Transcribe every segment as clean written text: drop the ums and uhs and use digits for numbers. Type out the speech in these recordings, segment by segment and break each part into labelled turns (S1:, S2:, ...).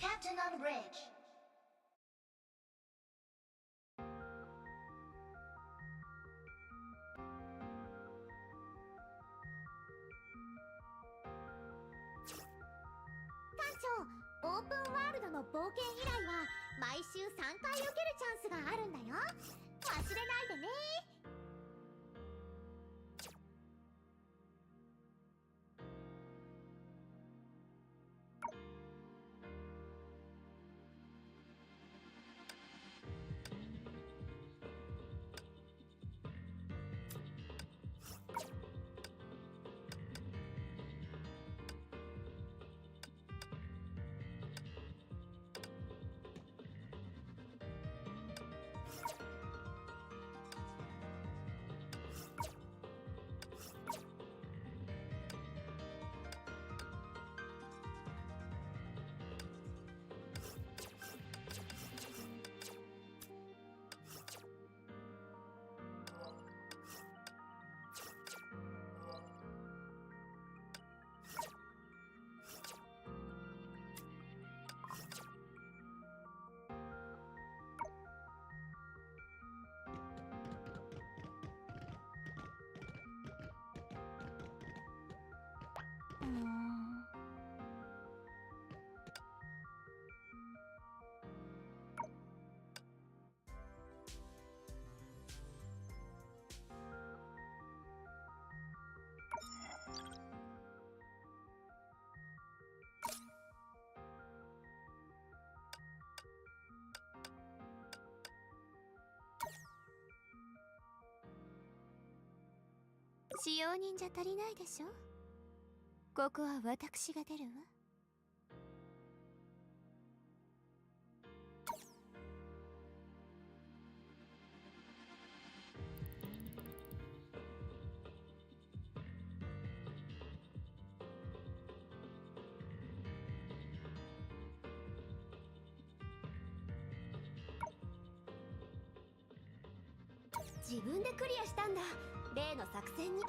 S1: Captain on bridge.
S2: オープンワールドの冒険依頼は毎週3回受けるチャンスがあるんだよ。忘れないでね。使用人じゃ足りないでしょ。ここは私が出るわ。自分でクリアしたんだ。例の作戦に。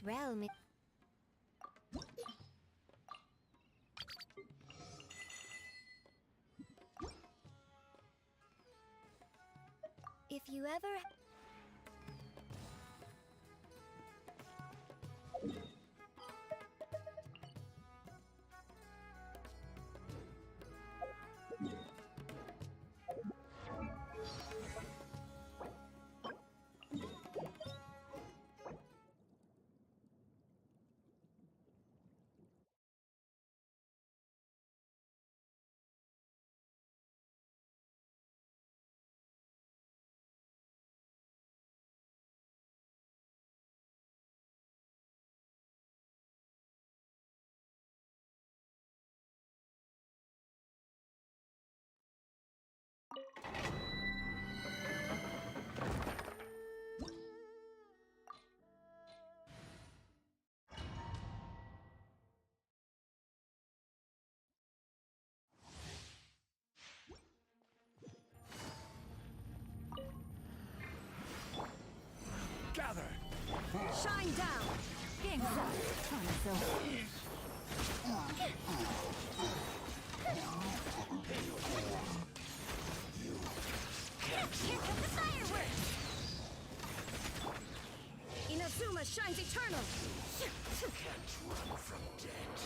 S2: This realm is... If you ever...
S3: Shine down! Ginseng! Here comes the fireworks! Inazuma shines eternal!
S4: Can't run from death.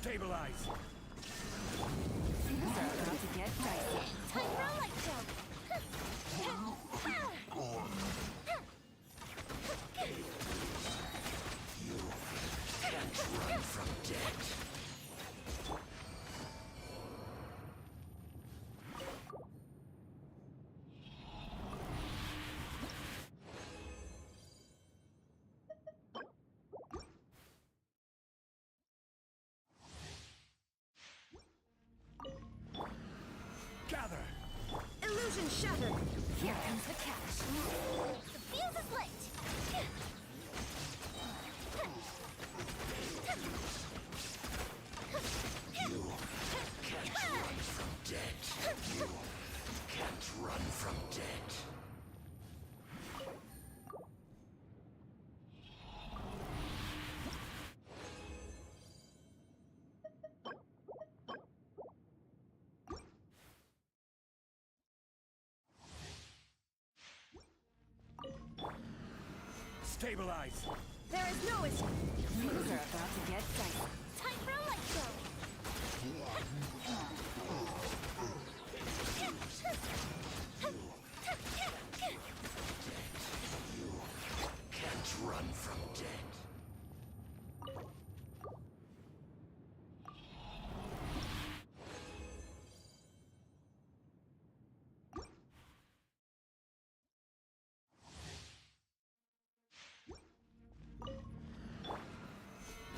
S4: Stabilize!
S3: Things are about to get dicey.
S2: Time for a light show!
S4: Can't run from death. Gather!
S3: Illusion shattered! Here comes the catch!
S2: The fuse is lit!
S4: Can't run from death. You can't run from death. Stabilize!
S3: There is no escape! Things are about to get dicey.
S2: Time for a light show!
S4: Can't run from death.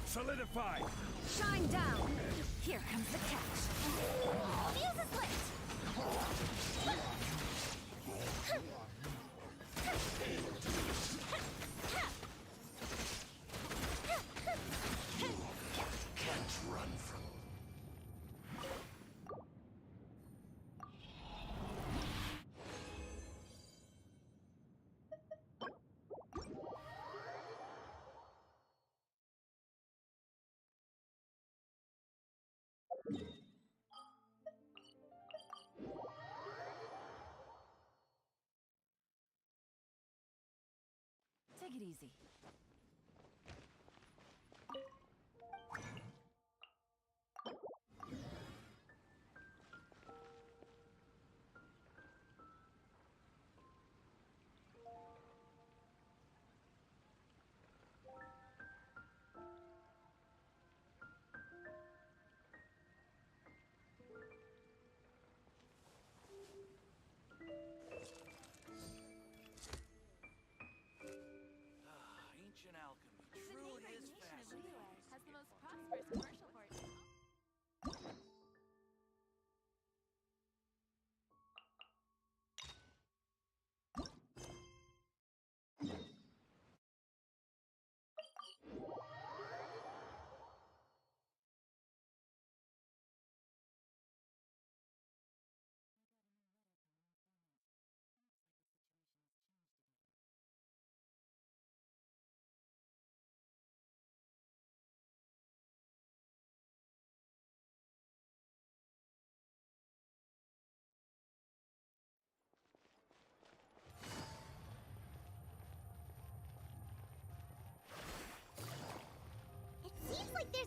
S4: Solidify!
S3: Shine down! Here comes the catch!
S2: Fuse is lit!
S4: Can't run from.
S3: Take it easy.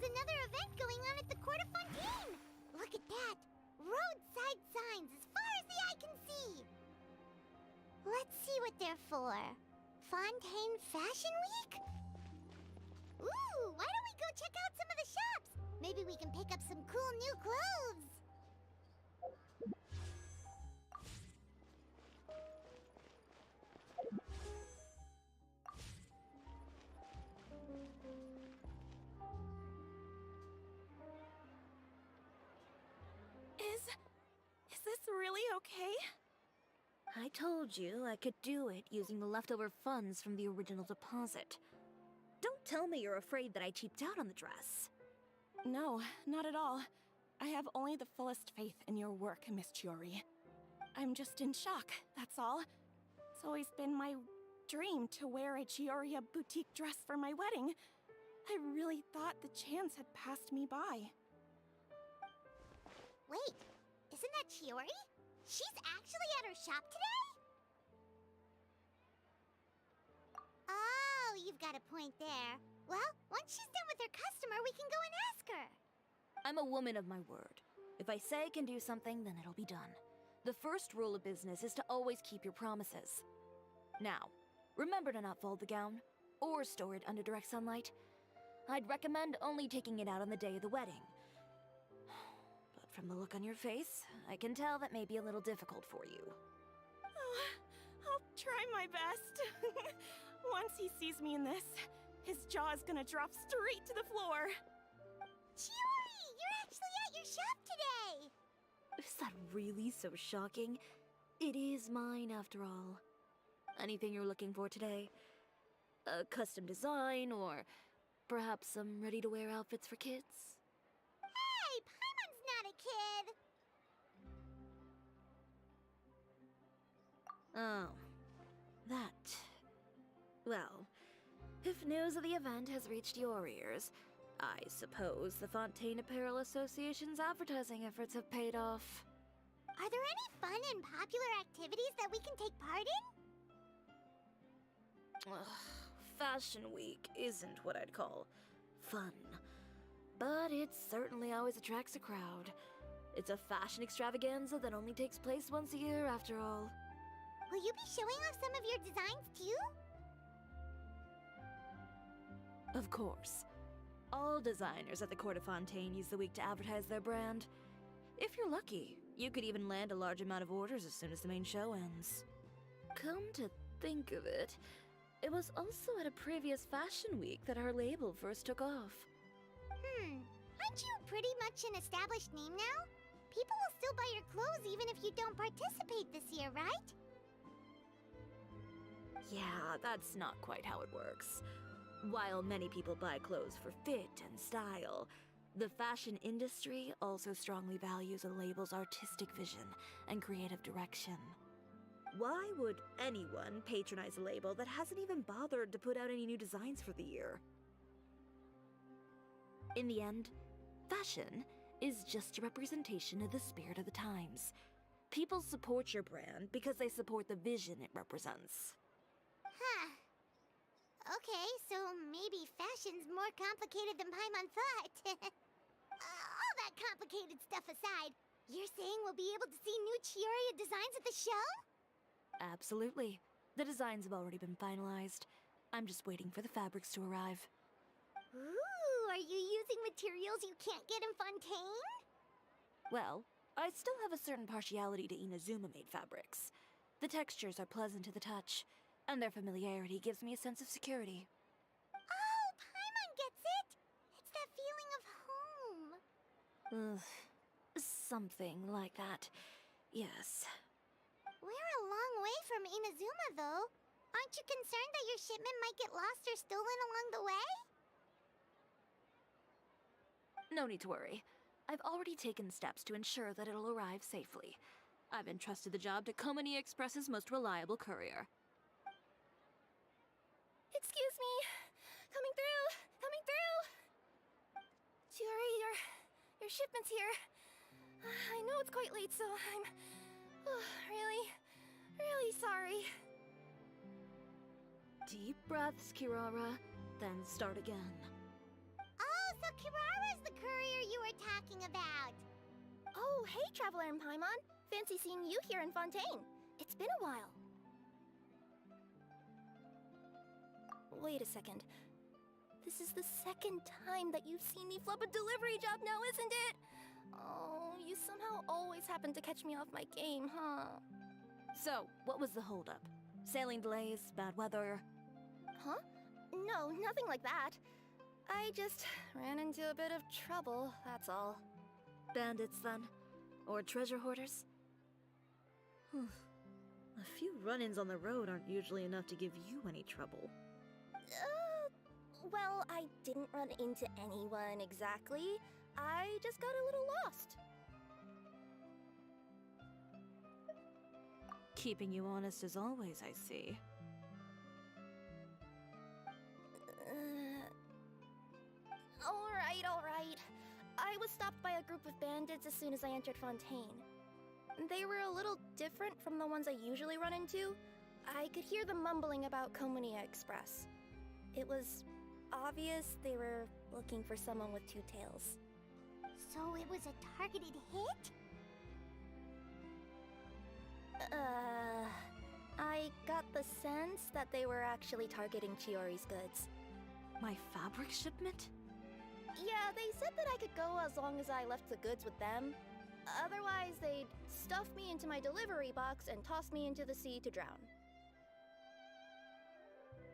S2: There's another event going on at the Court of Fontaine! Look at that! Roadside signs as far as the eye can see! Let's see what they're for. Fontaine Fashion Week? Ooh, why don't we go check out some of the shops? Maybe we can pick up some cool new clothes!
S3: Is this really okay?
S5: I told you I could do it using the leftover funds from the original deposit. Don't tell me you're afraid that I cheaped out on the dress.
S3: No, not at all. I have only the fullest faith in your work, Miss Chiori. I'm just in shock, that's all. It's always been my dream to wear a Chioria boutique dress for my wedding. I really thought the chance had passed me by.
S2: Wait, isn't that Chiori? She's actually at her shop today? Oh, you've got a point there. Well, once she's done with her customer, we can go and ask her.
S5: I'm a woman of my word. If I say I can do something, then it'll be done. The first rule of business is to always keep your promises. Now, remember to not fold the gown, or store it under direct sunlight. I'd recommend only taking it out on the day of the wedding. But from the look on your face, I can tell that may be a little difficult for you.
S3: I'll try my best. Once he sees me in this, his jaw is gonna drop straight to the floor.
S2: Chiori, you're actually at your shop today!
S5: Is that really so shocking? It is mine, after all. Anything you're looking for today? A custom design, or perhaps some ready-to-wear outfits for kids?
S2: Hey, Paimon's not a kid!
S5: Oh, that. Well, if news of the event has reached your ears, I suppose the Fontaine Apparel Association's advertising efforts have paid off.
S2: Are there any fun and popular activities that we can take part in?
S5: Ugh, Fashion Week isn't what I'd call fun. But it certainly always attracts a crowd. It's a fashion extravaganza that only takes place once a year, after all.
S2: Will you be showing off some of your designs too?
S5: Of course. All designers at the Court of Fontaine use the week to advertise their brand. If you're lucky, you could even land a large amount of orders as soon as the main show ends. Come to think of it, it was also at a previous fashion week that our label first took off.
S2: Aren't you pretty much an established name now? People will still buy your clothes even if you don't participate this year, right?
S5: Yeah, that's not quite how it works. While many people buy clothes for fit and style, the fashion industry also strongly values a label's artistic vision and creative direction. Why would anyone patronize a label that hasn't even bothered to put out any new designs for the year? In the end, fashion is just a representation of the spirit of the times. People support your brand because they support the vision it represents.
S2: Huh. Okay, so maybe fashion's more complicated than Paimon thought. All that complicated stuff aside, you're saying we'll be able to see new Chioria designs at the show?
S5: Absolutely. The designs have already been finalized. I'm just waiting for the fabrics to arrive.
S2: Ooh, are you using materials you can't get in Fontaine?
S5: Well, I still have a certain partiality to Inazuma-made fabrics. The textures are pleasant to the touch, and their familiarity gives me a sense of security.
S2: Oh, Paimon gets it! It's that feeling of home.
S5: Ugh, something like that. Yes.
S2: We're a long way from Inazuma, though. Aren't you concerned that your shipment might get lost or stolen along the way?
S5: No need to worry. I've already taken steps to ensure that it'll arrive safely. I've entrusted the job to Komani Express's most reliable courier.
S3: Excuse me! Coming through! Coming through! Chiori, your shipment's here. I know it's quite late, so I'm really sorry.
S5: Deep breaths, Kirara, then start again.
S2: Oh, so Kirara talking about.
S6: Oh, hey, Traveler and Paimon. Fancy seeing you here in Fontaine. It's been a while. Wait a second. This is the second time that you've seen me flub a delivery job now, isn't it? Oh, you somehow always happen to catch me off my game, huh?
S5: So, what was the holdup? Sailing delays, bad weather?
S6: Huh? No, nothing like that. I just ran into a bit of trouble, that's all.
S5: Bandits, then? Or treasure hoarders?
S7: A few run-ins on the road aren't usually enough to give you any trouble.
S6: Well, I didn't run into anyone exactly. I just got a little lost.
S7: Keeping you honest as always, I see.
S6: Alright. I was stopped by a group of bandits as soon as I entered Fontaine. They were a little different from the ones I usually run into. I could hear them mumbling about Komunia Express. It was obvious they were looking for someone with two tails.
S2: So it was a targeted hit?
S6: I got the sense that they were actually targeting Chiori's goods.
S7: My fabric shipment?
S6: Yeah, they said that I could go as long as I left the goods with them. Otherwise, they'd stuff me into my delivery box and toss me into the sea to drown.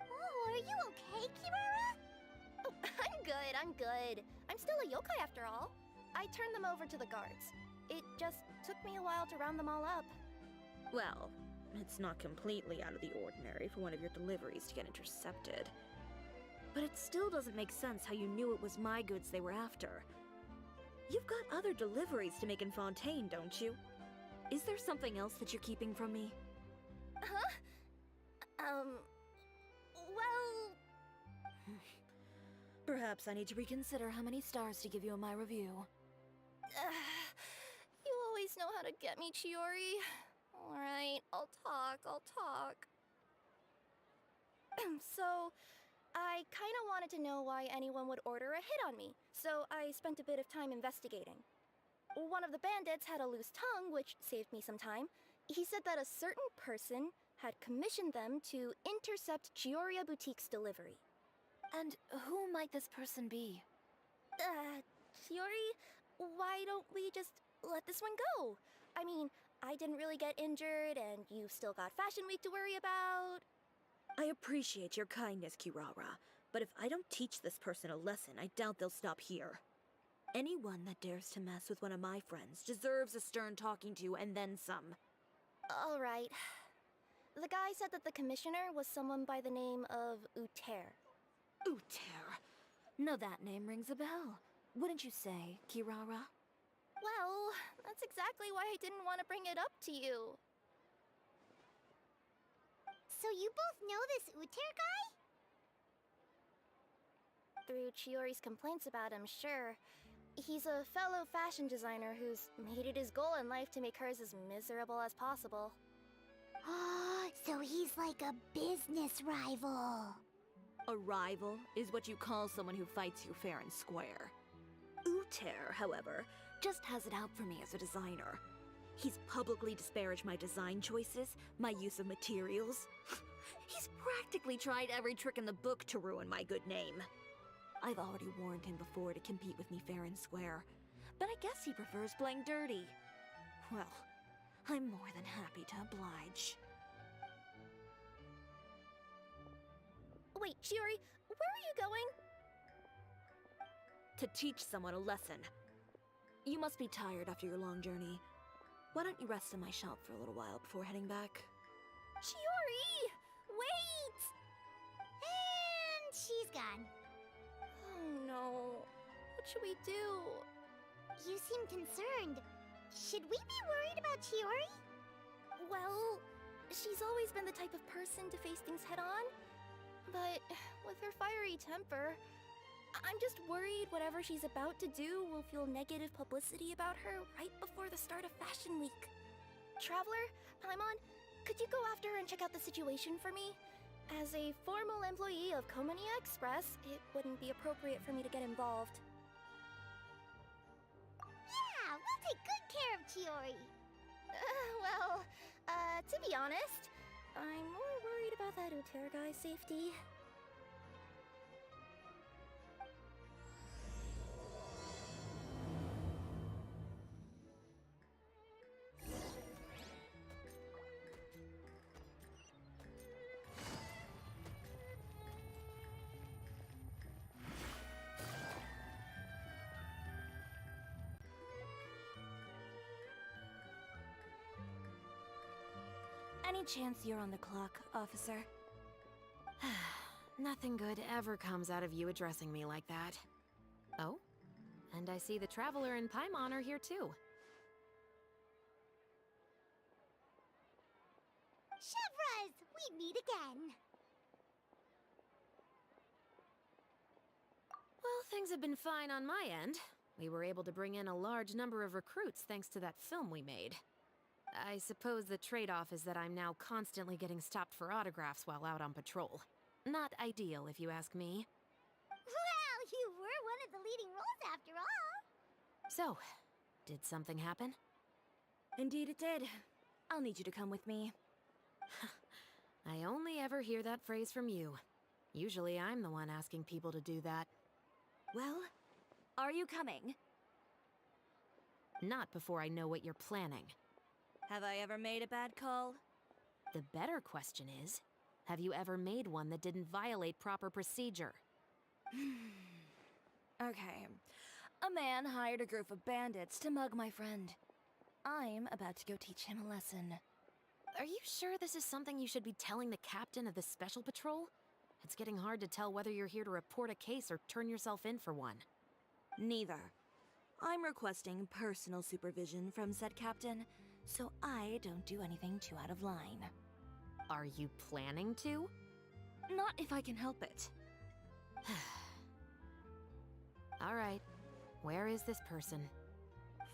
S2: Oh, are you okay, Kirara?
S6: Oh, I'm good. I'm still a yokai after all. I turned them over to the guards. It just took me a while to round them all up.
S7: Well, it's not completely out of the ordinary for one of your deliveries to get intercepted. But it still doesn't make sense how you knew it was my goods they were after. You've got other deliveries to make in Fontaine, don't you? Is there something else that you're keeping from me?
S6: Huh? Well...
S5: Perhaps I need to reconsider how many stars to give you in my review.
S6: You always know how to get me, Chiori. Alright, I'll talk. So, I kinda wanted to know why anyone would order a hit on me, so I spent a bit of time investigating. One of the bandits had a loose tongue, which saved me some time. He said that a certain person had commissioned them to intercept Chioria Boutique's delivery.
S5: And who might this person be?
S6: Chiori, why don't we just let this one go? I mean, I didn't really get injured, and you've still got Fashion Week to worry about.
S7: I appreciate your kindness, Kirara, but if I don't teach this person a lesson, I doubt they'll stop here. Anyone that dares to mess with one of my friends deserves a stern talking to and then some.
S6: Alright. The guy said that the commissioner was someone by the name of Uter.
S5: Uter. Now that name rings a bell. Wouldn't you say, Kirara?
S6: Well, that's exactly why I didn't want to bring it up to you.
S2: So you both know this Uter guy?
S6: Through Chiori's complaints about him, sure. He's a fellow fashion designer who's made it his goal in life to make hers as miserable as possible.
S2: Oh, so he's like a business rival.
S7: A rival is what you call someone who fights you fair and square. Uter, however, just has it out for me as a designer. He's publicly disparaged my design choices, my use of materials. He's practically tried every trick in the book to ruin my good name. I've already warned him before to compete with me fair and square, but I guess he prefers playing dirty. Well, I'm more than happy to oblige.
S6: Wait, Chiori, where are you going?
S7: To teach someone a lesson. You must be tired after your long journey. Why don't you rest in my shop for a little while before heading back?
S6: Chiori! Wait!
S2: And she's gone.
S6: Oh no. What should we do?
S2: You seem concerned. Should we be worried about Chiori?
S6: Well, she's always been the type of person to face things head on. But with her fiery temper, I'm just worried whatever she's about to do will feel negative publicity about her right before the start of Fashion Week. Traveler, Paimon, could you go after her and check out the situation for me? As a formal employee of Komunia Express, it wouldn't be appropriate for me to get involved.
S2: care of Chiori?
S6: Well, to be honest, I'm more worried about that Uter guy's safety.
S5: Any chance you're on the clock, officer?
S8: Nothing good ever comes out of you addressing me like that. Oh? And I see the Traveler and Paimon are here too.
S2: Chevras, we meet again.
S8: Well, things have been fine on my end. We were able to bring in a large number of recruits thanks to that film we made. I suppose the trade-off is that I'm now constantly getting stopped for autographs while out on patrol. Not ideal, if you ask me.
S2: Well, you were one of the leading roles after all.
S8: So, did something happen?
S5: Indeed it did. I'll need you to come with me.
S8: I only ever hear that phrase from you. Usually I'm the one asking people to do that.
S5: Well, are you coming?
S8: Not before I know what you're planning.
S5: Have I ever made a bad call?
S8: The better question is, have you ever made one that didn't violate proper procedure?
S5: Okay. A man hired a group of bandits to mug my friend. I'm about to go teach him a lesson.
S8: Are you sure this is something you should be telling the captain of the Special Patrol? It's getting hard to tell whether you're here to report a case or turn yourself in for one.
S5: Neither. I'm requesting personal supervision from said captain, so I don't do anything too out of line.
S8: Are you planning to?
S5: Not if I can help it.
S8: All right. Where is this person?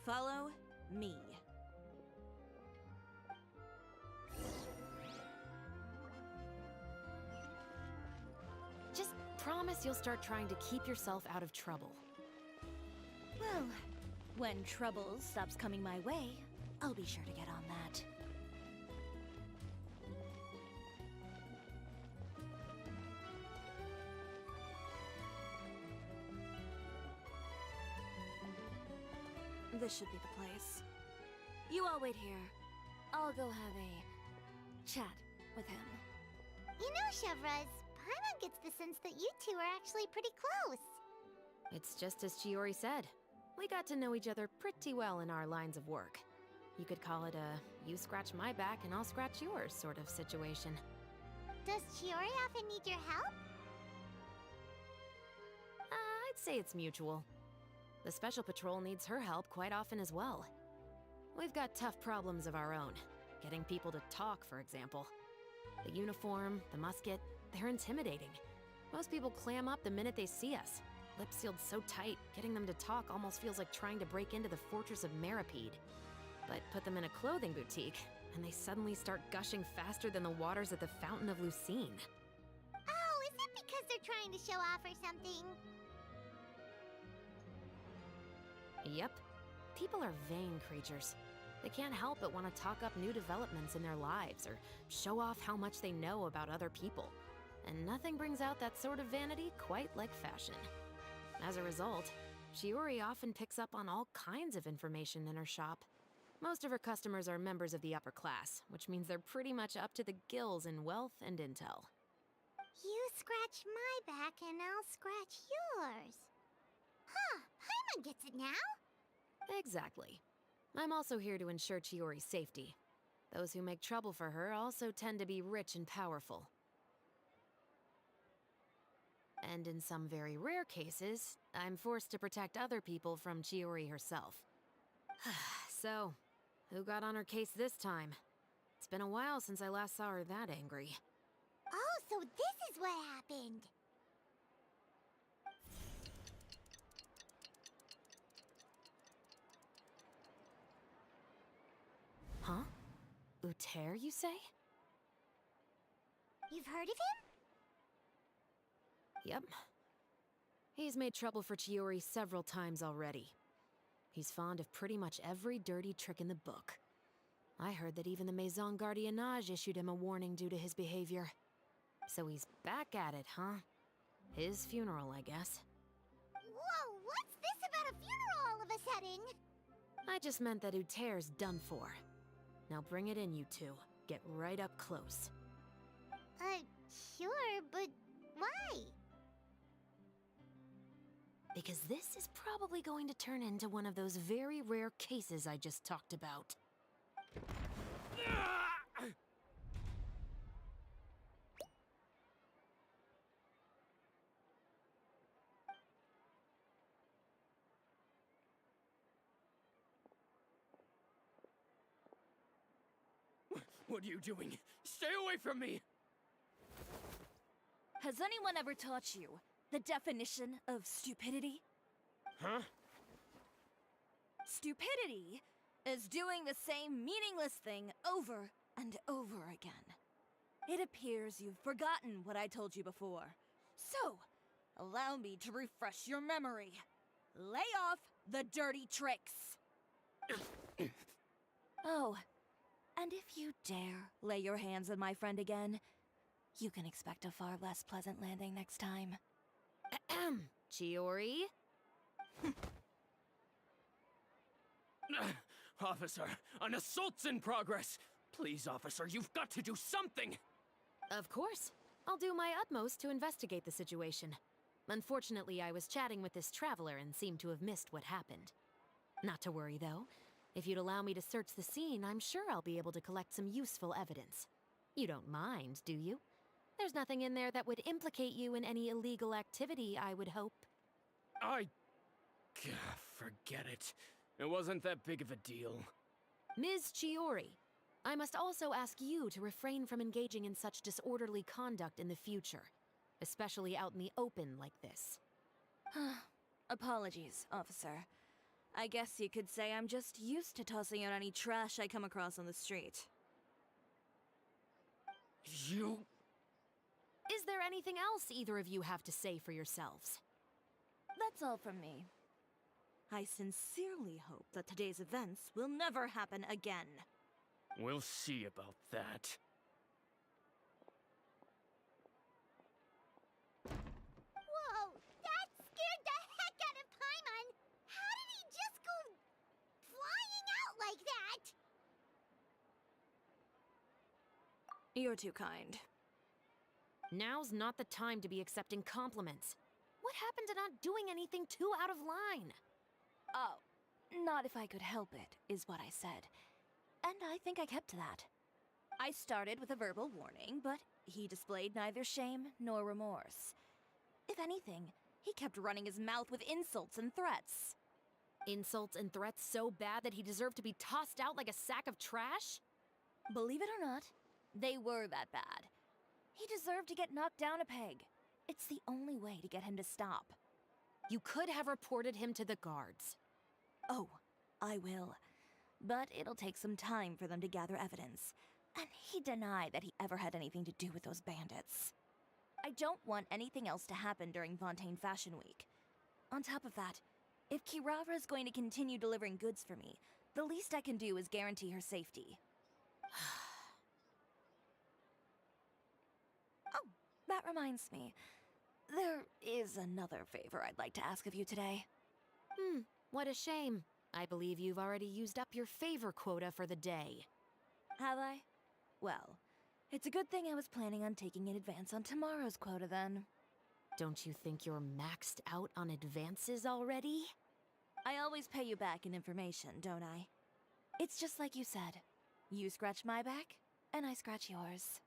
S5: Follow me.
S8: Just promise you'll start trying to keep yourself out of trouble.
S5: Well, when trouble stops coming my way, I'll be sure to get on that. This should be the place. You all wait here. I'll go have a chat with him.
S2: You know, Chevras, Paimon gets the sense that you two are actually pretty close.
S8: It's just as Chiori said. We got to know each other pretty well in our lines of work. You could call it a you scratch my back and I'll scratch yours sort of situation.
S2: Does Chiori often need your help?
S8: I'd say it's mutual. The Special Patrol needs her help quite often as well. We've got tough problems of our own. Getting people to talk, for example. The uniform, the musket, they're intimidating. Most people clam up the minute they see us. Lips sealed so tight, getting them to talk almost feels like trying to break into the fortress of Meripede. But put them in a clothing boutique, and they suddenly start gushing faster than the waters at the Fountain of Lucine.
S2: Oh, is it because they're trying to show off or something?
S8: Yep. People are vain creatures. They can't help but want to talk up new developments in their lives or show off how much they know about other people. And nothing brings out that sort of vanity quite like fashion. As a result, Chiori often picks up on all kinds of information in her shop. Most of her customers are members of the upper class, which means they're pretty much up to the gills in wealth and intel.
S2: You scratch my back and I'll scratch yours. Huh, Paimon gets it now?
S8: Exactly. I'm also here to ensure Chiori's safety. Those who make trouble for her also tend to be rich and powerful. And in some very rare cases, I'm forced to protect other people from Chiori herself. So, who got on her case this time? It's been a while since I last saw her that angry.
S2: Oh, so this is what happened.
S8: Huh? Uter, you say?
S2: You've heard of him?
S8: Yep. He's made trouble for Chiori several times already. He's fond of pretty much every dirty trick in the book. I heard that even the Maison Gardiennage issued him a warning due to his behavior. So he's back at it, huh? His funeral, I guess.
S2: Whoa, what's this about a funeral all of a sudden?
S8: I just meant that Uter's done for. Now bring it in, you two. Get right up close.
S2: Sure, but why?
S8: Because this is probably going to turn into one of those very rare cases I just talked about.
S9: What are you doing? Stay away from me!
S5: Has anyone ever taught you the definition of stupidity?
S9: Huh?
S5: Stupidity is doing the same meaningless thing over and over again. It appears you've forgotten what I told you before. So, allow me to refresh your memory. Lay off the dirty tricks. Oh, and if you dare lay your hands on my friend again, you can expect a far less pleasant landing next time.
S8: Ahem. Chiori?
S9: Officer, an assault's in progress! Please, officer, you've got to do something!
S8: Of course. I'll do my utmost to investigate the situation. Unfortunately, I was chatting with this traveler and seemed to have missed what happened. Not to worry, though. If you'd allow me to search the scene, I'm sure I'll be able to collect some useful evidence. You don't mind, do you? There's nothing in there that would implicate you in any illegal activity, I would hope.
S9: Forget it. It wasn't that big of a deal.
S8: Ms. Chiori, I must also ask you to refrain from engaging in such disorderly conduct in the future, especially out in the open like this.
S5: Apologies, officer. I guess you could say I'm just used to tossing out any trash I come across on the street.
S9: You...
S8: Is there anything else either of you have to say for yourselves?
S5: That's all from me. I sincerely hope that today's events will never happen again.
S9: We'll see about that.
S2: Whoa, that scared the heck out of Paimon! How did he just go flying out like that?
S5: You're too kind.
S8: Now's not the time to be accepting compliments. What happened to not doing anything too out of line?
S5: Oh, not if I could help it, is what I said. And I think I kept to that. I started with a verbal warning, but he displayed neither shame nor remorse. If anything, he kept running his mouth with insults and threats.
S8: Insults and threats so bad that he deserved to be tossed out like a sack of trash?
S5: Believe it or not, they were that bad. He deserved to get knocked down a peg. It's the only way to get him to stop.
S8: You could have reported him to the guards.
S5: Oh, I will. But it'll take some time for them to gather evidence. And he denied that he ever had anything to do with those bandits. I don't want anything else to happen during Fontaine Fashion Week. On top of that, if Kirara is going to continue delivering goods for me, the least I can do is guarantee her safety. Oh, that reminds me. There is another favor I'd like to ask of you today.
S8: What a shame. I believe you've already used up your favor quota for the day.
S5: Have I? Well, it's a good thing I was planning on taking an advance on tomorrow's quota then.
S8: Don't you think you're maxed out on advances already?
S5: I always pay you back in information, don't I? It's just like you said. You scratch my back, and I scratch yours.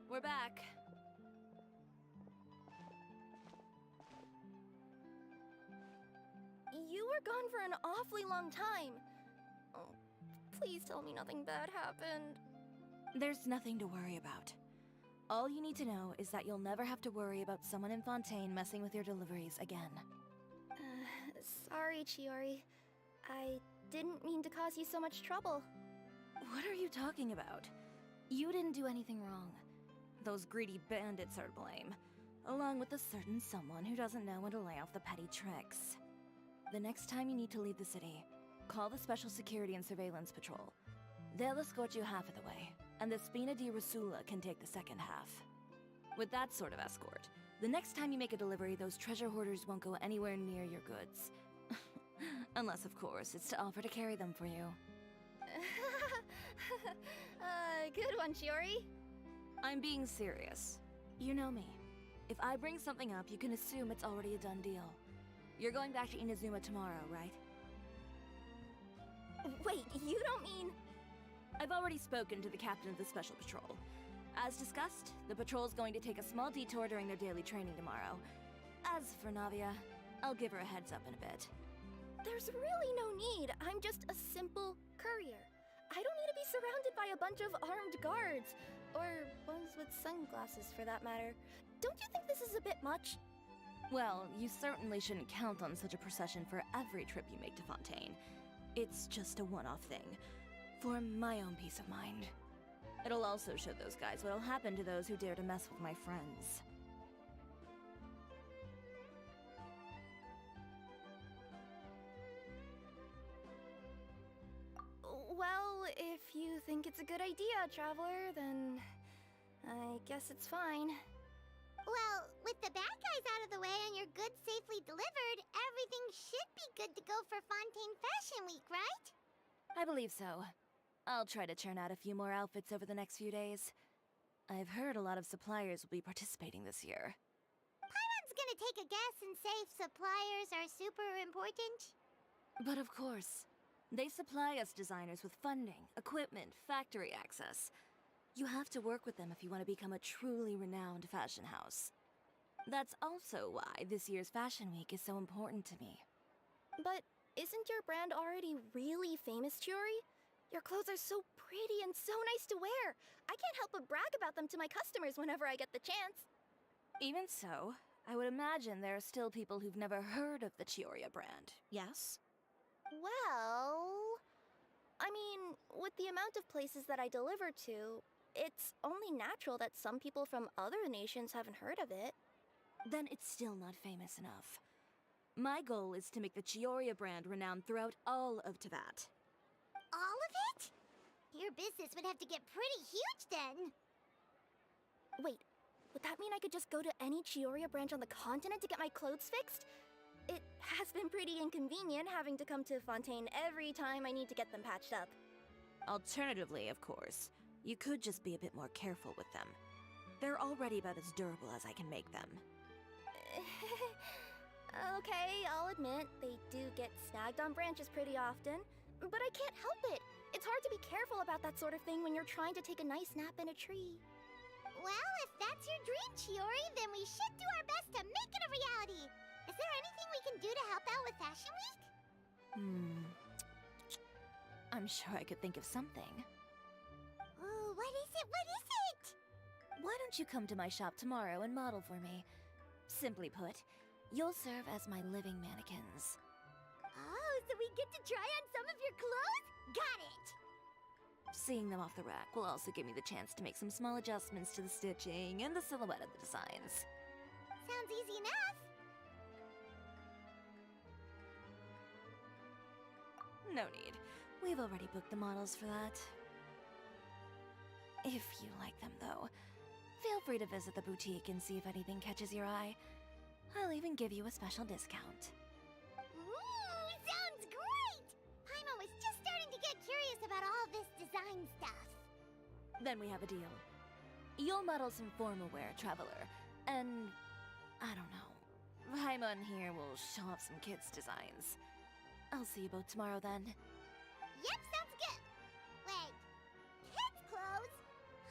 S5: We're back.
S6: You were were gone for an awfully long time. Oh, please tell me nothing bad happened.
S5: There's nothing to worry about. All you need to know is that you'll never have to worry about someone in Fontaine messing with your deliveries again.
S6: Sorry, Chiori. I didn't mean to cause you so much trouble.
S5: What are you talking about? You didn't do anything wrong. Those greedy bandits are to blame, along with a certain someone who doesn't know when to lay off the petty tricks. The next time you need to leave the city, call the Special Security and Surveillance Patrol. They'll escort you half of the way, and the Spina di Rasula can take the second half. With that sort of escort, the next time you make a delivery, those treasure hoarders won't go anywhere near your goods. Unless, of course, it's to offer to carry them for you.
S6: Good one, Chiori.
S5: I'm being serious. You know me. If I bring something up, you can assume it's already a done deal. You're going back to Inazuma tomorrow, right?
S6: Wait, you don't mean...
S5: I've already spoken to the captain of the Special Patrol. As discussed, the patrol's going to take a small detour during their daily training tomorrow. As for Navia, I'll give her a heads up in a bit.
S6: There's really no need. I'm just a simple courier. I don't need to be surrounded by a bunch of armed guards. Or ones with sunglasses, for that matter. Don't you think this is a bit much?
S5: Well, you certainly shouldn't count on such a procession for every trip you make to Fontaine. It's just a one-off thing, for my own peace of mind. It'll also show those guys what'll happen to those who dare to mess with my friends.
S6: Well, if you think it's a good idea, Traveler, then I guess it's fine.
S2: Well, with the bad guys out of the way and your goods safely delivered, everything should be good to go for Fontaine Fashion Week, right?
S5: I believe so. I'll try to churn out a few more outfits over the next few days. I've heard a lot of suppliers will be participating this year.
S2: Paimon's gonna take a guess and say suppliers are super important.
S5: But of course, they supply us designers with funding, equipment, factory access. You have to work with them if you want to become a truly renowned fashion house. That's also why this year's Fashion Week is so important to me.
S6: But isn't your brand already really famous, Chiori? Your clothes are so pretty and so nice to wear. I can't help but brag about them to my customers whenever I get the chance.
S5: Even so, I would imagine there are still people who've never heard of the Chioria brand, yes?
S6: Well... I mean, with the amount of places that I deliver to, it's only natural that some people from other nations haven't heard of it.
S5: Then it's still not famous enough. My goal is to make the Chioria brand renowned throughout all of Teyvat.
S2: All of it? Your business would have to get pretty huge then.
S6: Wait, would that mean I could just go to any Chioria branch on the continent to get my clothes fixed? It has been pretty inconvenient having to come to Fontaine every time I need to get them patched up.
S5: Alternatively, of course, you could just be a bit more careful with them. They're already about as durable as I can make them.
S6: Okay, I'll admit, they do get snagged on branches pretty often, but I can't help it. It's hard to be careful about that sort of thing when you're trying to take a nice nap in a tree.
S2: Well, if that's your dream, Chiori, then we should do our best to make it a reality. Is there anything we can do to help out with Fashion Week?
S5: I'm sure I could think of something.
S2: Ooh, what is it? What is it?
S5: Why don't you come to my shop tomorrow and model for me? Simply put, you'll serve as my living mannequins.
S2: Oh, so we get to try on some of your clothes? Got it!
S5: Seeing them off the rack will also give me the chance to make some small adjustments to the stitching and the silhouette of the designs.
S2: Sounds easy enough.
S5: No need. We've already booked the models for that. If you like them, though, feel free to visit the boutique and see if anything catches your eye. I'll even give you a special discount.
S2: Ooh, sounds great! Paimon was just starting to get curious about all this design stuff.
S5: Then we have a deal. You'll model some formal wear, Traveler, and I don't know. Paimon here will show off some kids' designs. I'll see you both tomorrow then.
S2: Yep, sounds good. Wait, kids' clothes?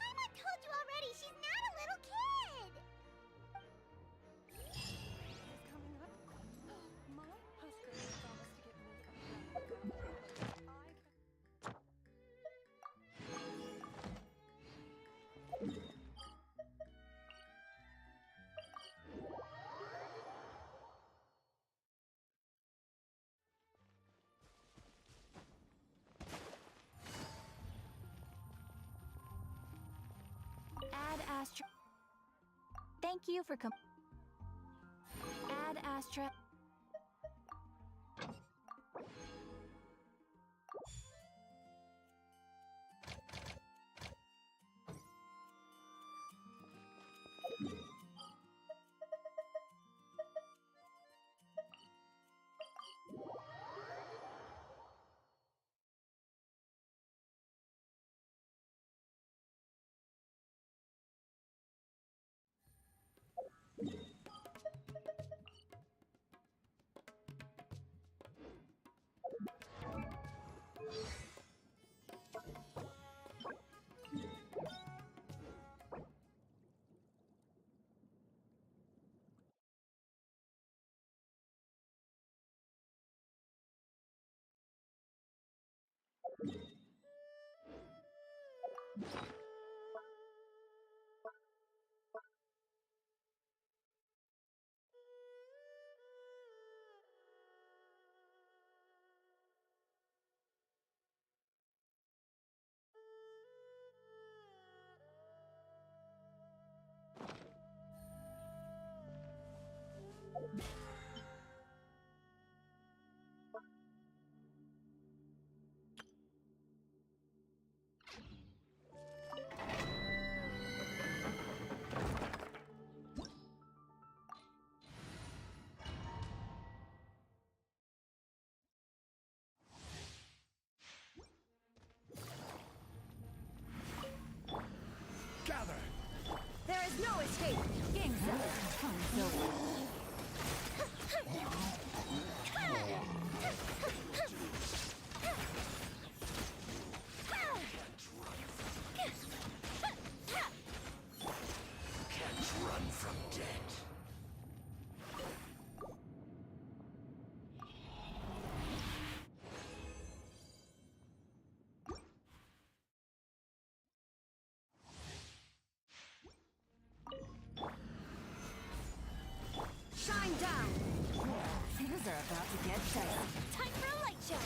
S2: Paimon told you already, she's not a little kid.
S3: Coming up. My Husker is promised to get
S6: Astra. Thank you for Add Astra.
S4: Gather!
S5: There is no escape! Ginseng!
S4: Can't run from death.
S5: Shine down! Things are about to get dicey.
S6: Time for a light show.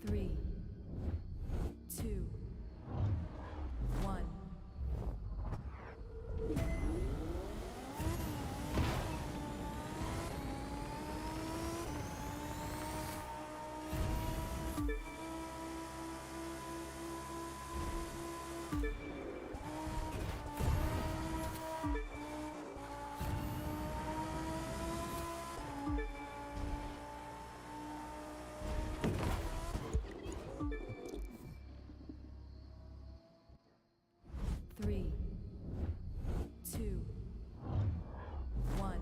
S10: Three, two, one. Three, two, one.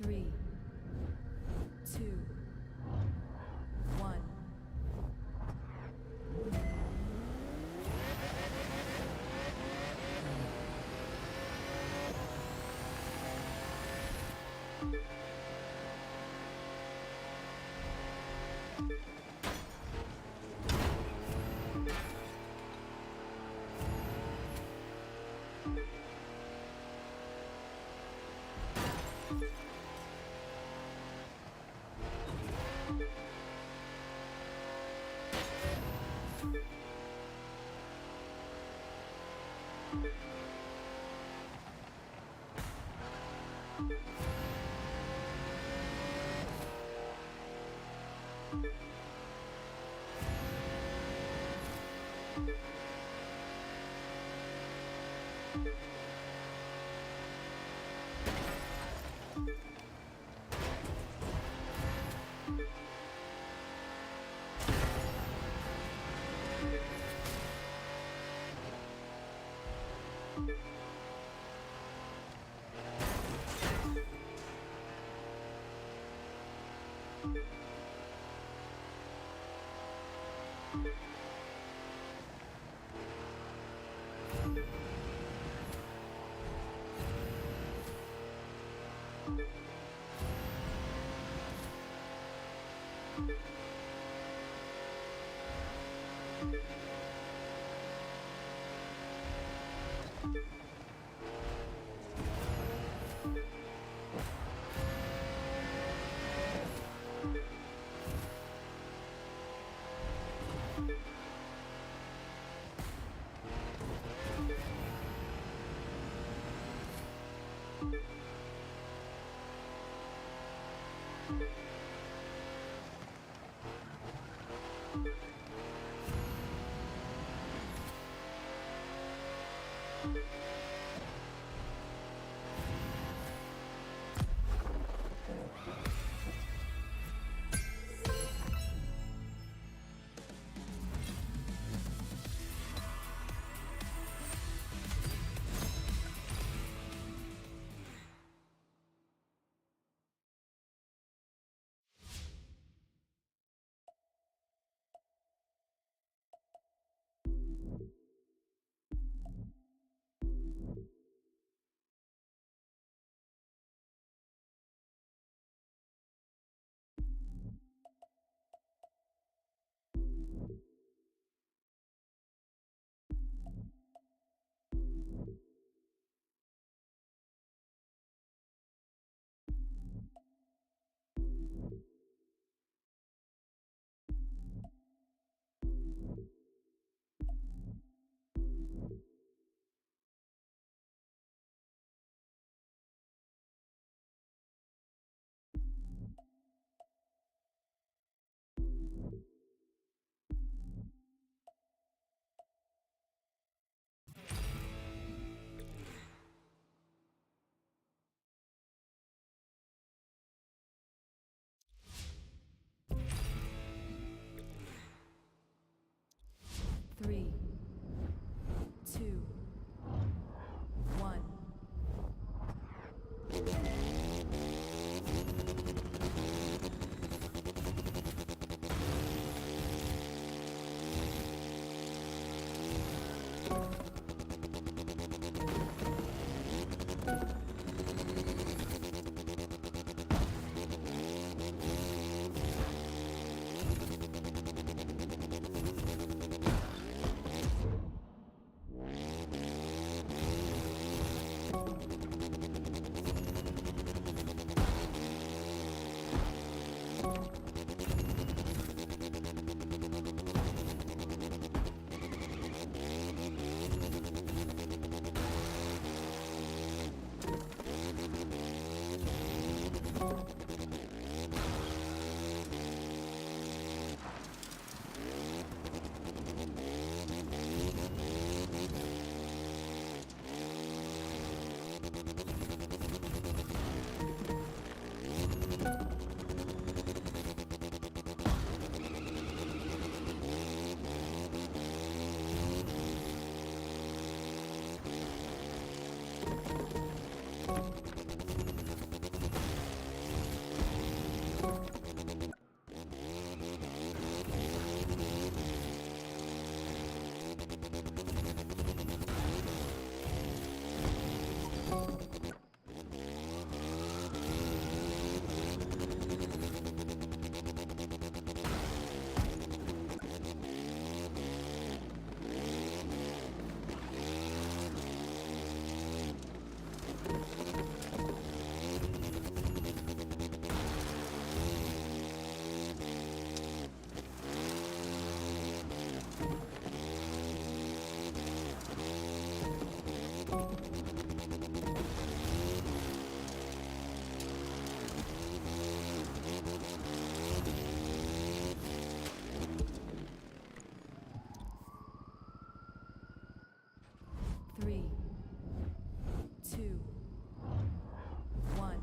S10: Three, two, one. 3, 2, 1. Three, two, one.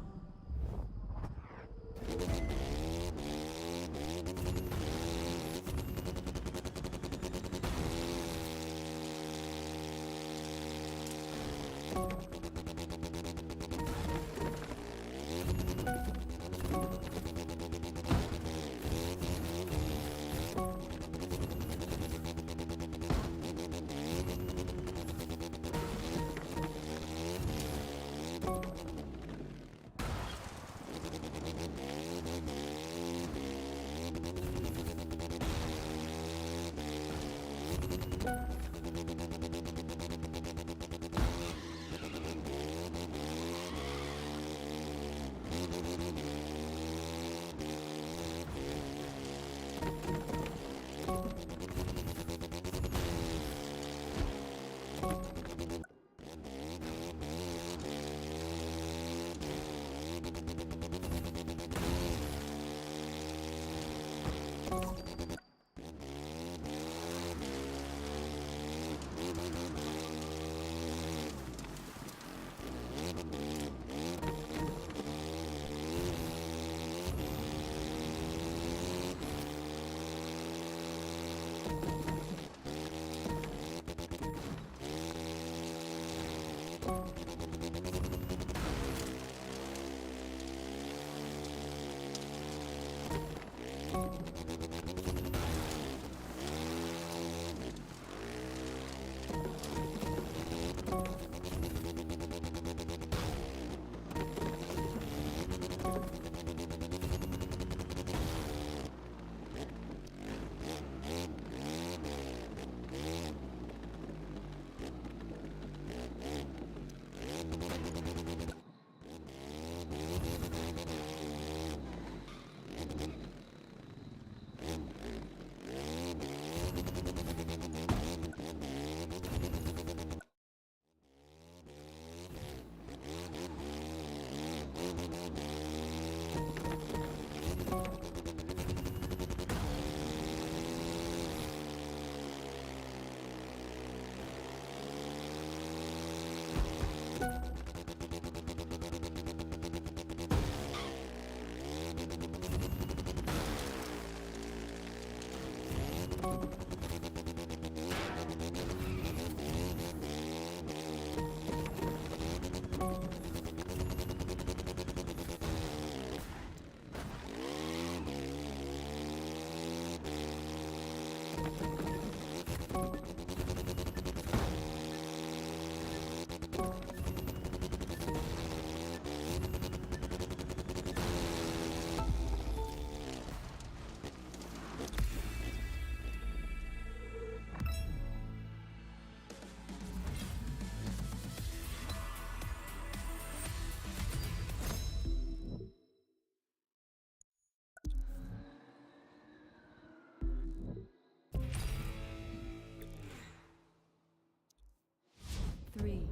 S10: 3,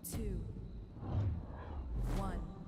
S10: 2, 1.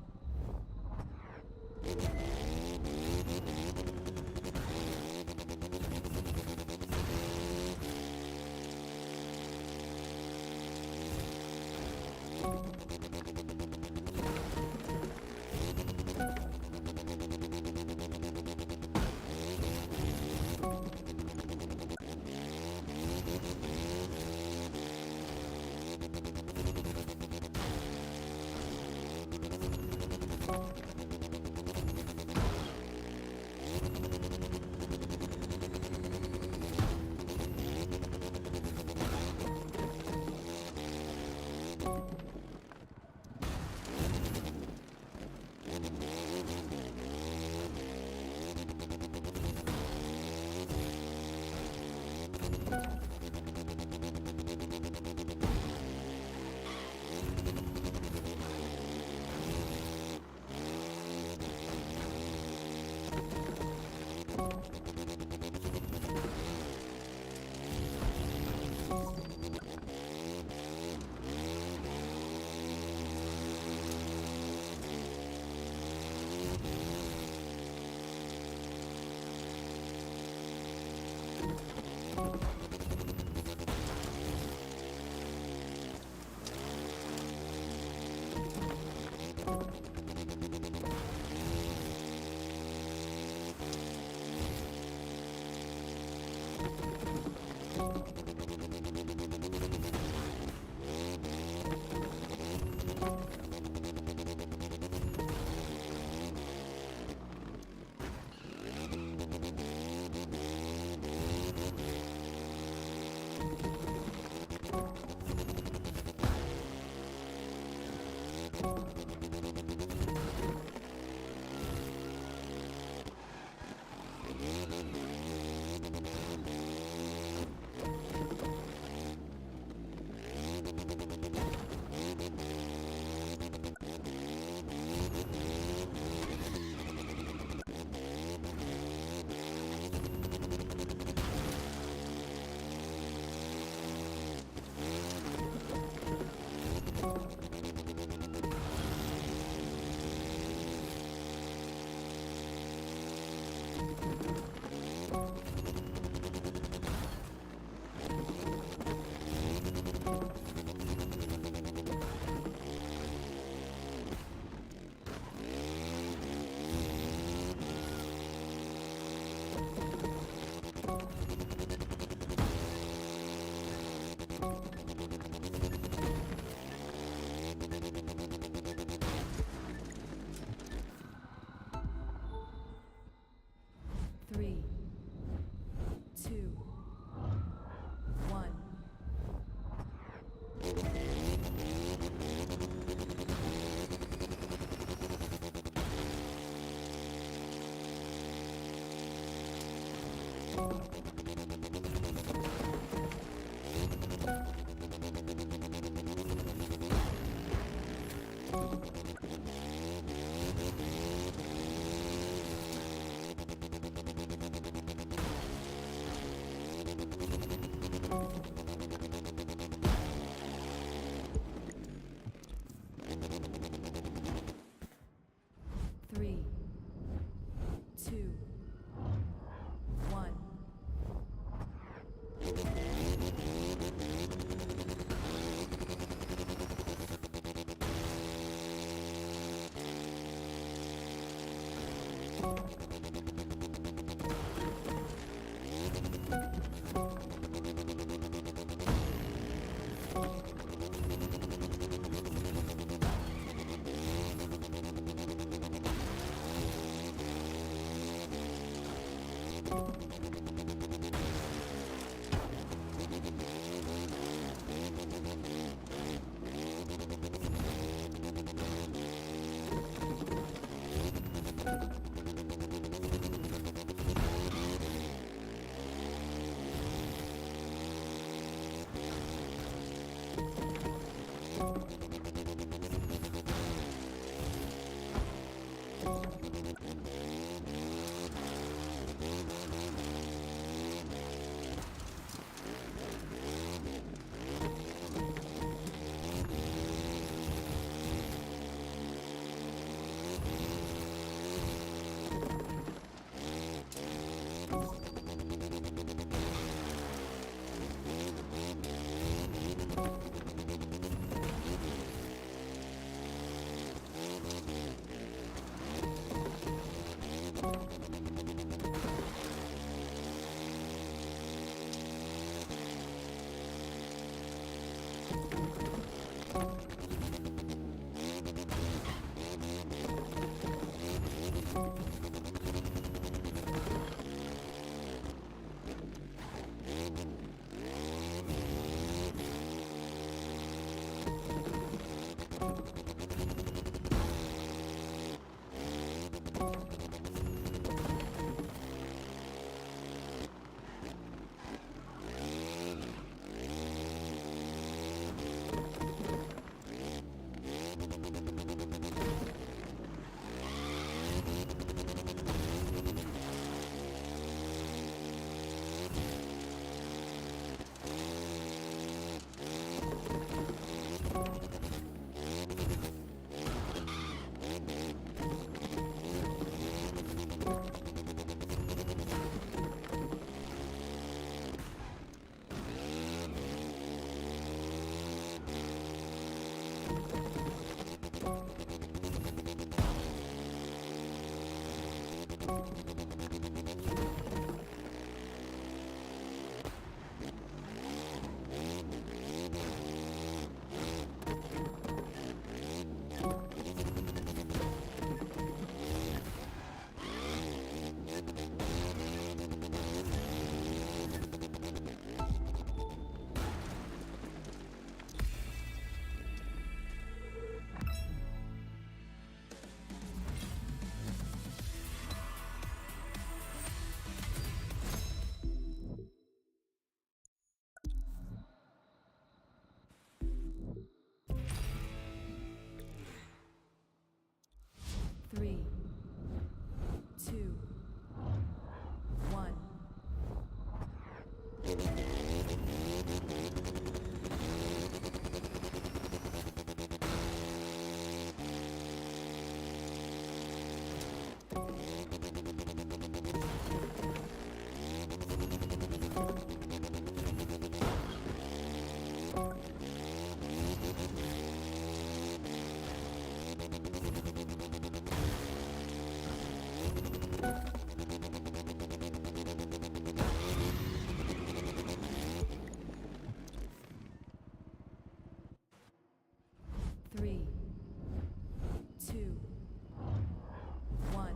S10: 3, 2, 1. Three, two, one. Three, two, one.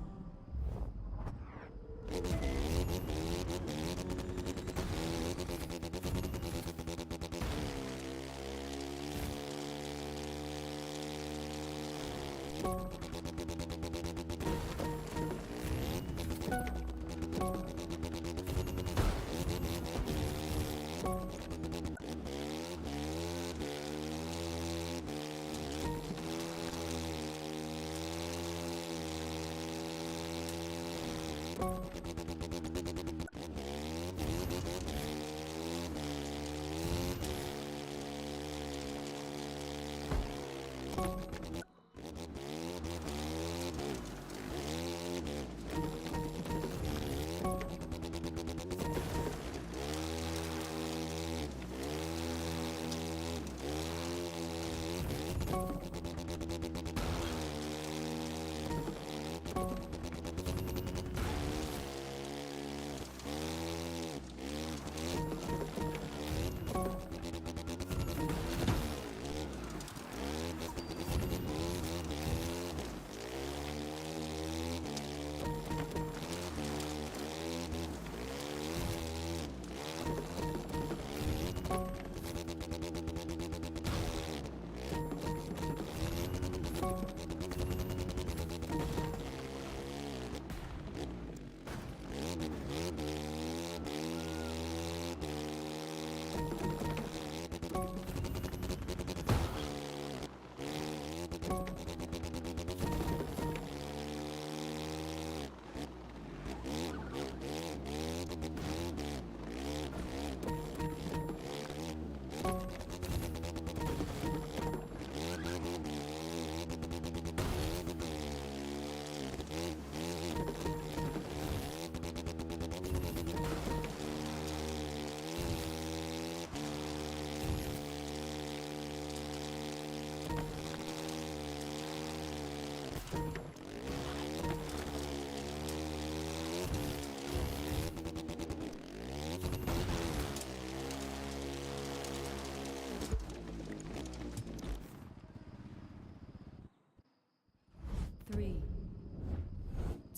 S10: 3,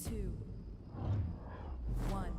S10: 2, 1.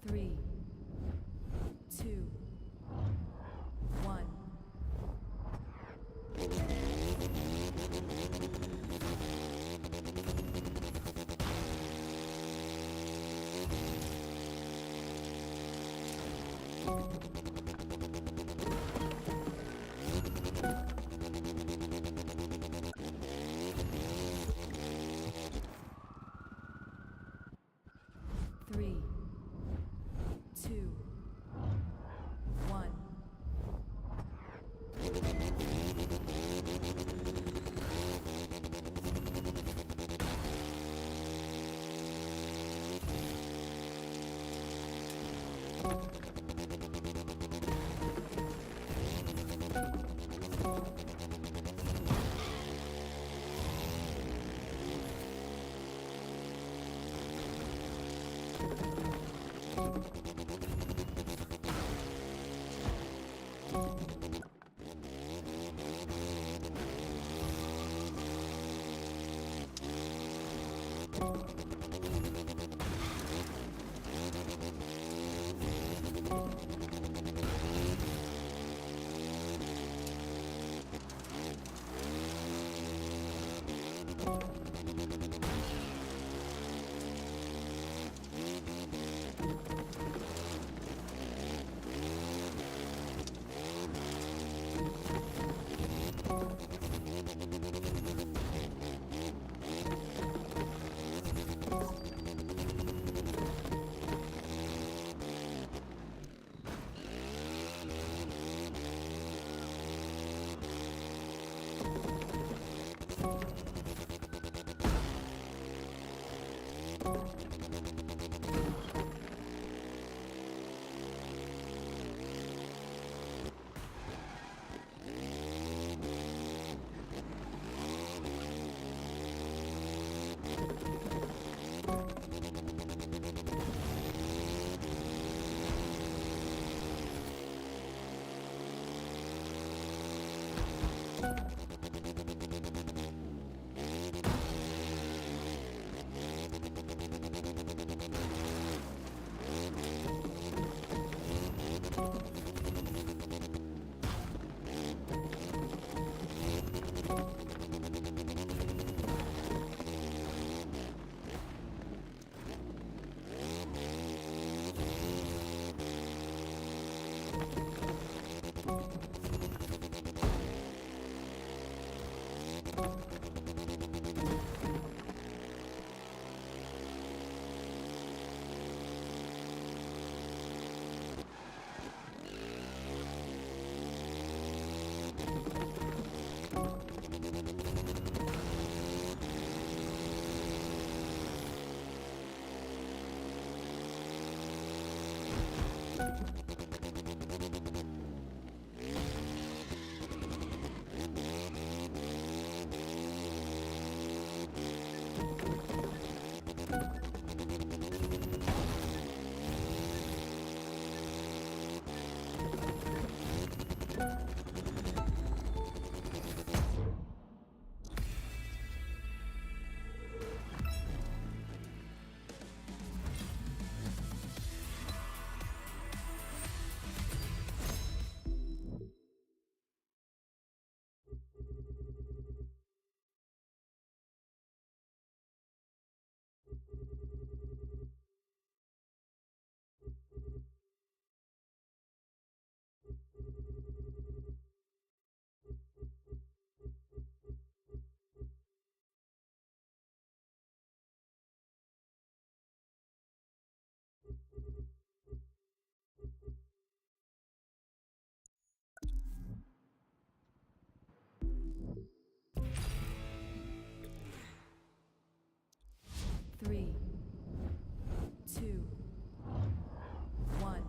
S10: Three, two, one. 3, 2, 1.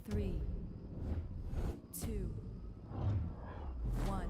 S10: Three, two, one.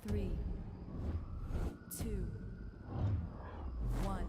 S10: 3, 2, 1.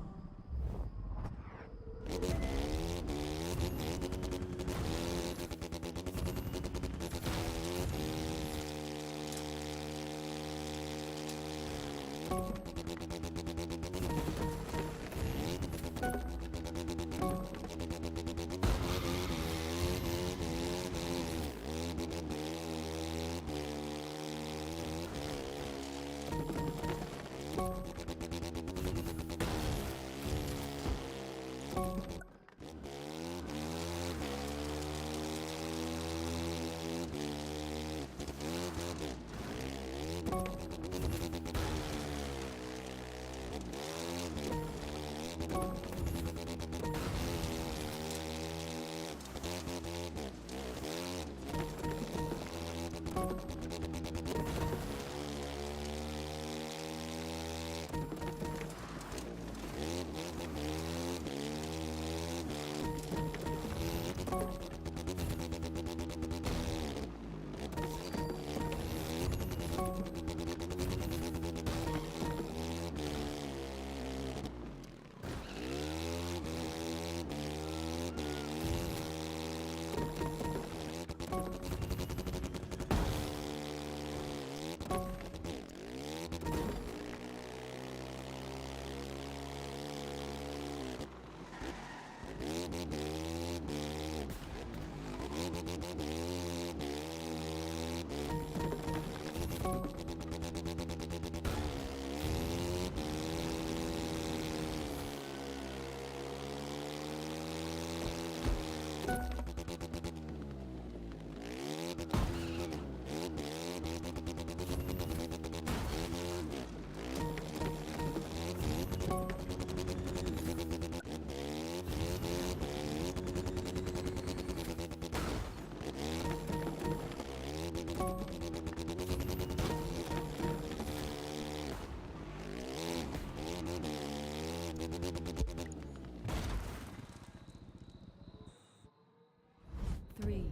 S10: Three,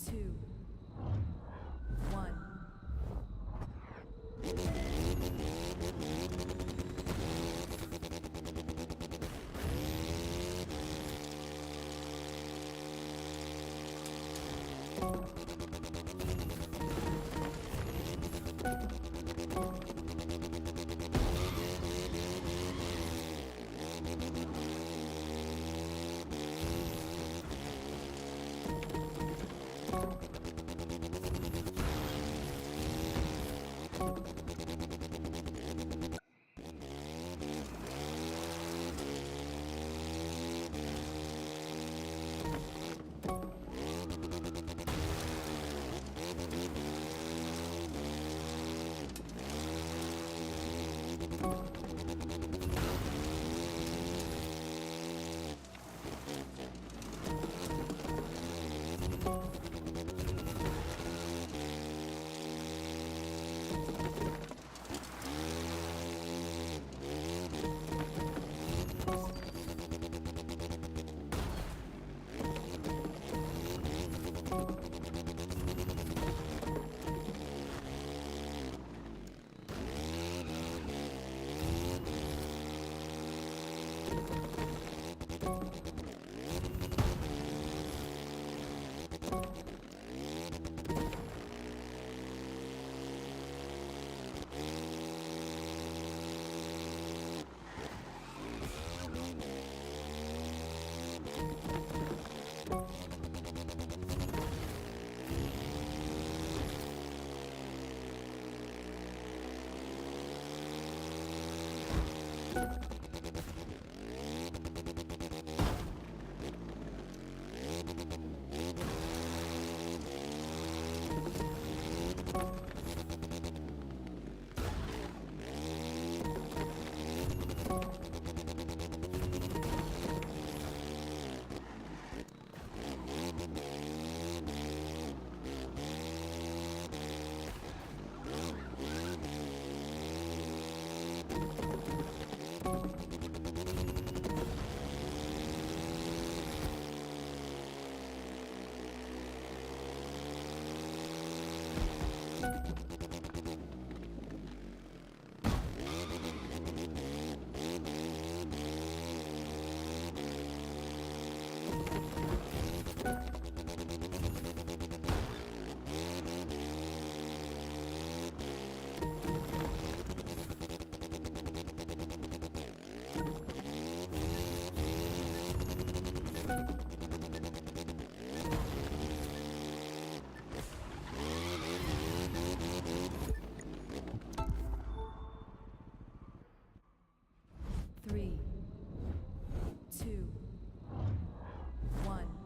S10: two, one. 3, 2, 1.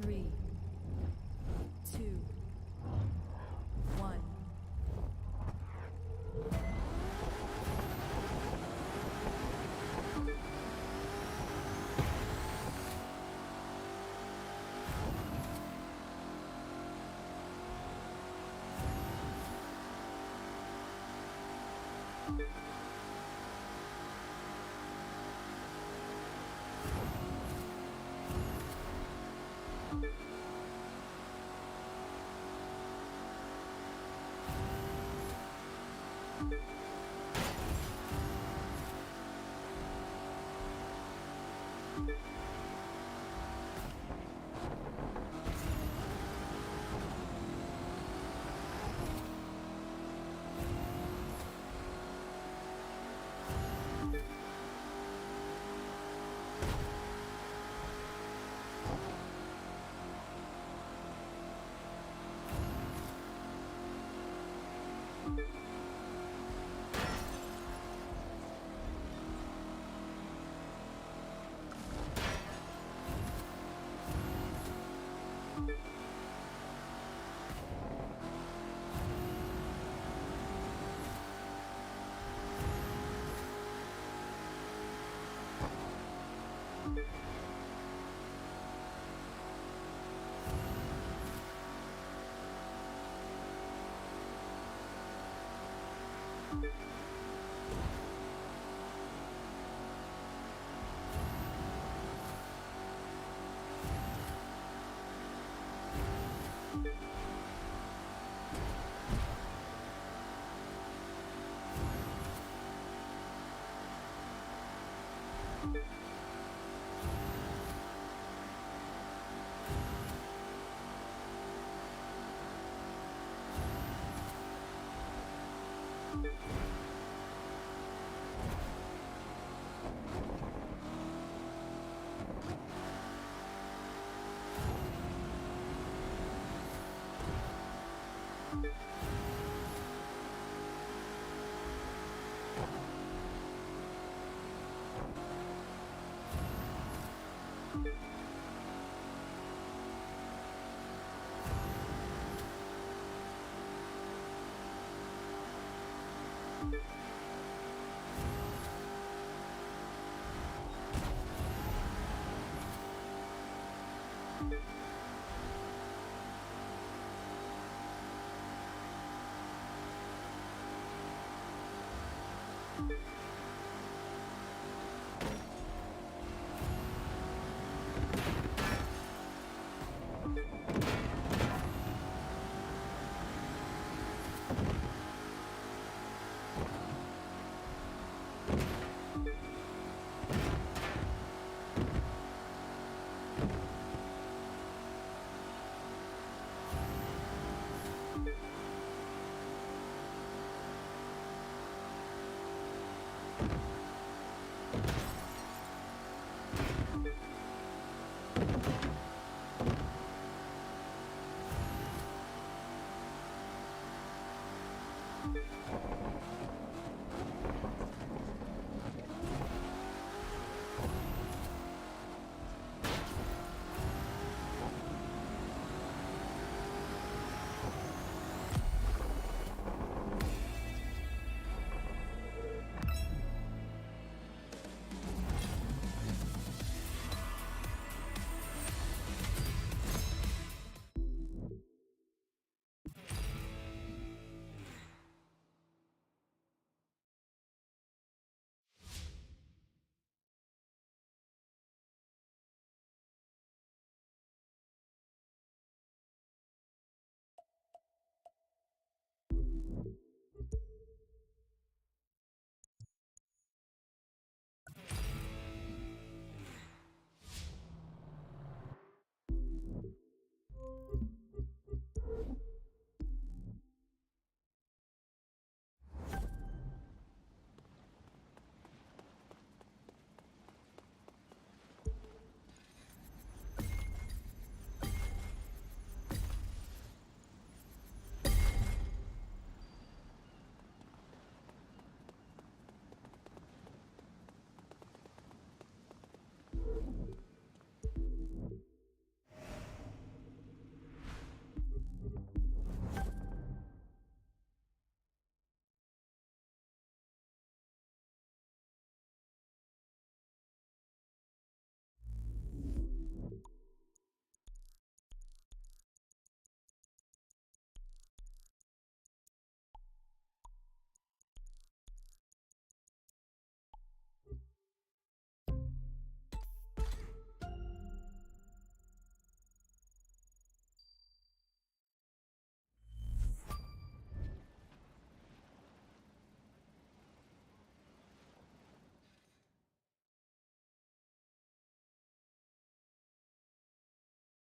S10: 3, 2, 1.